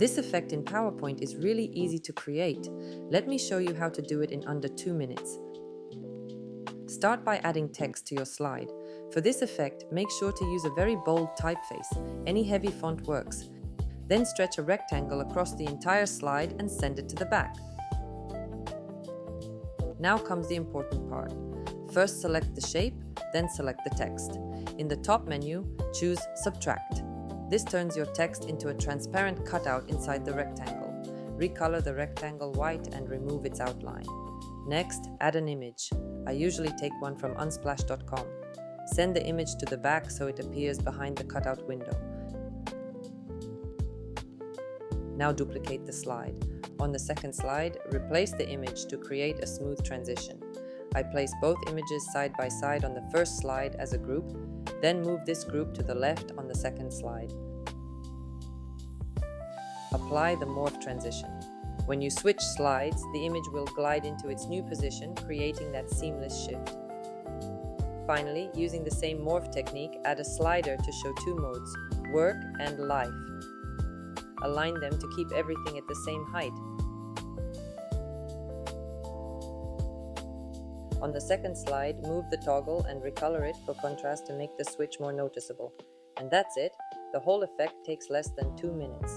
This effect in PowerPoint is really easy to create. Let me show you how to do it in under 2 minutes. Start by adding text to your slide. For this effect, make sure to use a very bold typeface. Any heavy font works. Then stretch a rectangle across the entire slide and send it to the back. Now comes the important part. First select the shape, then select the text. In the top menu, choose Subtract. This turns your text into a transparent cutout inside the rectangle. Recolor the rectangle white and remove its outline. Next, add an image. I usually take one from unsplash.com. Send the image to the back so it appears behind the cutout window. Now duplicate the slide. On the second slide, replace the image to create a smooth transition. I place both images side by side on the first slide as a group, then move this group to the left on the second slide. Apply the morph transition. When you switch slides, the image will glide into its new position, creating that seamless shift. Finally, using the same morph technique, add a slider to show two modes, work and life. Align them to keep everything at the same height. On the second slide, move the toggle and recolor it for contrast to make the switch more noticeable. And that's it. The whole effect takes less than 2 minutes.